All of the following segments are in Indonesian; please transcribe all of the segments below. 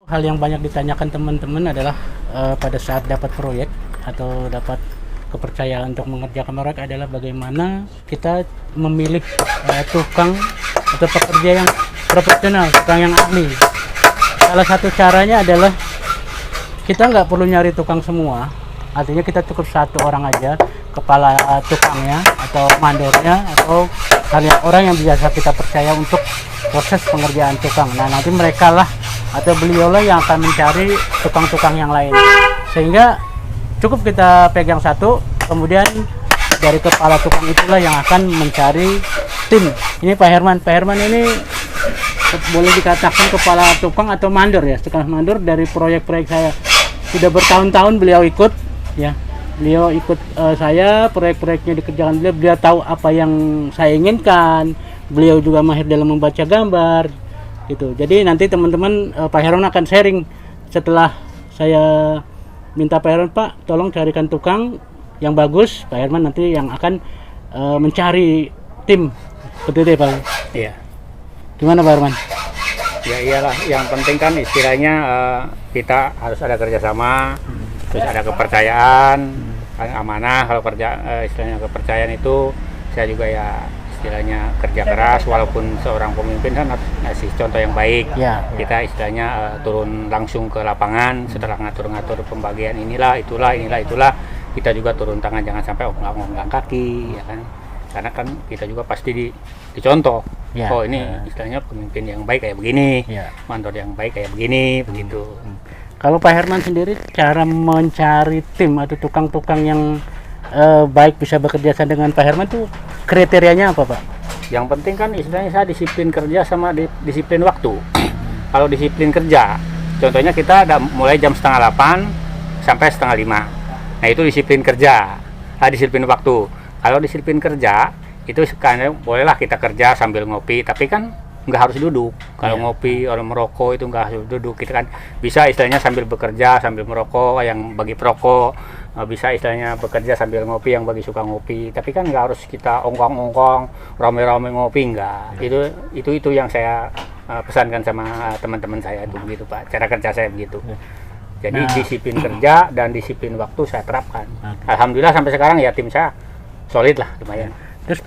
Hal yang banyak ditanyakan teman-teman adalah pada saat dapat proyek atau dapat kepercayaan untuk mengerjakan proyek adalah bagaimana kita memilih tukang atau pekerja yang profesional, tukang yang ahli. Salah satu caranya adalah kita nggak perlu nyari tukang semua, artinya kita cukup satu orang aja, kepala tukangnya atau mandornya atau orang yang biasa kita percaya untuk proses pengerjaan tukang. Nah, nanti mereka lah atau beliaulah yang akan mencari tukang-tukang yang lain, sehingga cukup kita pegang satu, kemudian dari kepala tukang itulah yang akan mencari tim. Ini Pak Herman ini boleh dikatakan kepala tukang atau mandor ya, tukang mandor dari proyek-proyek saya. Sudah bertahun-tahun beliau ikut ya, beliau ikut saya, proyek-proyeknya dikerjakan beliau tahu apa yang saya inginkan, beliau juga mahir dalam membaca gambar gitu. Jadi nanti teman-teman Pak Herman akan sharing setelah saya minta Pak Herman, Pak tolong carikan tukang yang bagus. Pak Herman nanti yang akan mencari tim, betul deh Pak? Iya. Gimana Pak Herman? Ya iyalah, yang penting kan istilahnya kita harus ada kerjasama, terus ada kepercayaan, amanah. Kalau istilahnya kepercayaan itu saya juga ya istilahnya kerja keras, walaupun seorang pemimpin kan harus ngasih contoh yang baik. Ya. Kita istilahnya turun langsung ke lapangan setelah ngatur-ngatur pembagian inilah itulah, kita juga turun tangan, jangan sampai ongkang kaki ya kan, karena kan kita juga pasti dicontoh. Ya. Oh ini istilahnya pemimpin yang baik kayak begini, ya. Mandor yang baik kayak begini, begitu. Kalau Pak Herman sendiri cara mencari tim atau tukang-tukang yang baik bisa bekerja sama dengan Pak Herman tuh kriterianya apa Pak? Yang penting kan istilahnya saya disiplin kerja sama disiplin waktu. Kalau disiplin kerja, contohnya kita mulai jam 7:30 sampai 4:30. Nah itu disiplin kerja. Disiplin waktu. Kalau disiplin kerja itu sekarang bolehlah kita kerja sambil ngopi, tapi kan nggak harus duduk. Kalau ngopi orang merokok itu nggak harus duduk. Kita kan bisa istilahnya sambil bekerja sambil merokok, yang bagi perokok bisa istilahnya bekerja sambil ngopi yang bagi suka ngopi. Tapi kan nggak harus kita ongkong-ongkong rame-rame ngopi, nggak. Itu yang saya pesankan sama teman-teman saya itu begitu Pak. Cara kerja saya begitu. Jadi disiplin kerja dan disiplin waktu saya terapkan. Alhamdulillah sampai sekarang ya tim saya solid lah, lumayan. Terus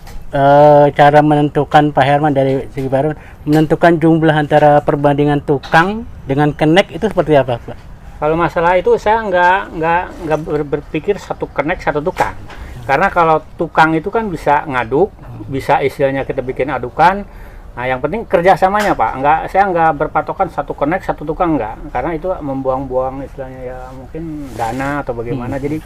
cara menentukan Pak Herman dari segi Pak Herman menentukan jumlah antara perbandingan tukang dengan kenek itu seperti apa Pak? Kalau masalah itu saya nggak berpikir satu kenek satu tukang, karena kalau tukang itu kan bisa ngaduk, bisa istilahnya kita bikin adukan. Nah yang penting kerjasamanya Pak, saya nggak berpatokan satu kenek satu tukang, nggak, karena itu membuang-buang istilahnya ya mungkin dana atau bagaimana. Jadi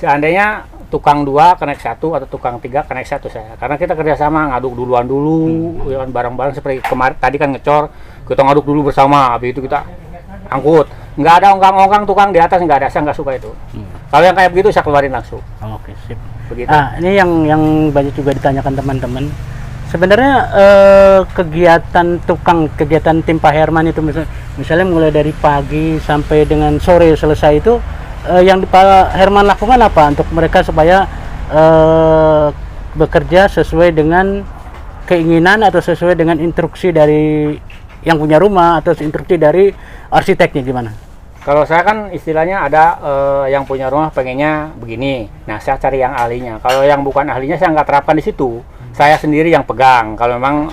seandainya tukang 2 kenek 1 atau tukang 3 kenek 1 saya, karena kita kerjasama, ngaduk duluan dulu, ya kan, bareng-bareng seperti kemarin tadi kan ngecor, kita ngaduk dulu bersama, habis itu kita angkut, nggak ada ongkang-ongkang tukang di atas, nggak ada, saya nggak suka itu. Kalau yang kayak begitu saya keluarin langsung. Oke, sip. Begitu. Ini yang banyak juga ditanyakan teman-teman. Sebenarnya kegiatan tim Pak Herman itu misalnya mulai dari pagi sampai dengan sore selesai itu yang Pak Herman lakukan apa untuk mereka supaya bekerja sesuai dengan keinginan atau sesuai dengan instruksi dari yang punya rumah atau instruksi dari arsiteknya gimana? Kalau saya kan istilahnya ada yang punya rumah pengennya begini, nah saya cari yang ahlinya. Kalau yang bukan ahlinya saya nggak terapkan di situ, saya sendiri yang pegang. Kalau memang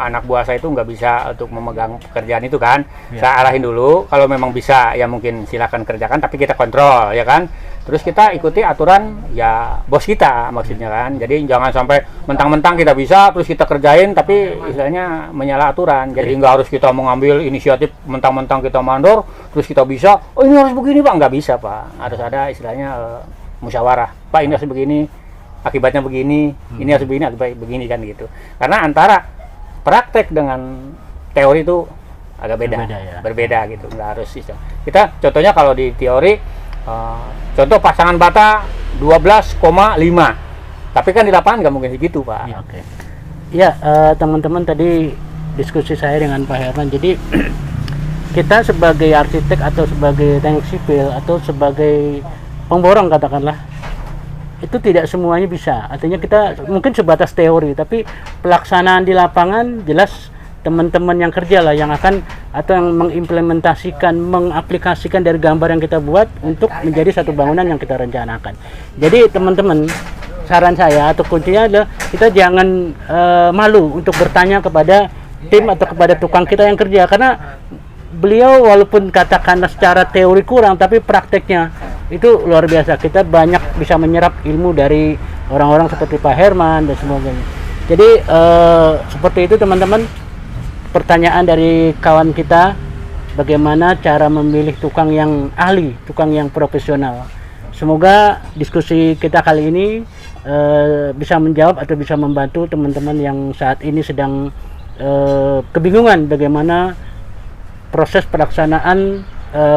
anak buah saya itu nggak bisa untuk memegang pekerjaan itu kan, saya arahin dulu. Kalau memang bisa ya mungkin silakan kerjakan, tapi kita kontrol ya kan. Terus kita ikuti aturan ya bos kita maksudnya kan. Jadi jangan sampai mentang-mentang kita bisa terus kita kerjain tapi istilahnya menyalahi aturan. Jadi nggak harus kita mengambil inisiatif mentang-mentang kita mandor terus kita bisa. Oh ini harus begini Pak, nggak bisa Pak. Harus ada istilahnya musyawarah. Pak ini harus begini, akibatnya begini. Ini harus begini, akibatnya begini kan gitu. Karena antara praktek dengan teori itu agak berbeda gitu. Nggak harus istilah. Kita contohnya kalau di teori contoh pasangan bata 12,5, tapi kan di lapangan nggak mungkin segitu Pak. Ya, teman-teman tadi diskusi saya dengan Pak Herman. Jadi kita sebagai arsitek atau sebagai teknik sipil atau sebagai pemborong katakanlah, itu tidak semuanya bisa. Artinya kita mungkin sebatas teori, tapi pelaksanaan di lapangan jelas teman-teman yang kerja lah yang akan atau yang mengimplementasikan, mengaplikasikan dari gambar yang kita buat untuk menjadi satu bangunan yang kita rencanakan. Jadi teman-teman, saran saya atau kuncinya adalah kita jangan malu untuk bertanya kepada tim atau kepada tukang kita yang kerja, karena beliau walaupun katakanlah secara teori kurang, tapi prakteknya itu luar biasa. Kita banyak bisa menyerap ilmu dari orang-orang seperti Pak Herman dan sebagainya. Jadi seperti itu teman-teman, pertanyaan dari kawan kita, bagaimana cara memilih tukang yang ahli, tukang yang profesional. Semoga diskusi kita kali ini bisa menjawab atau bisa membantu teman-teman yang saat ini sedang kebingungan bagaimana proses pelaksanaan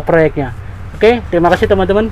proyeknya. Oke, terima kasih teman-teman.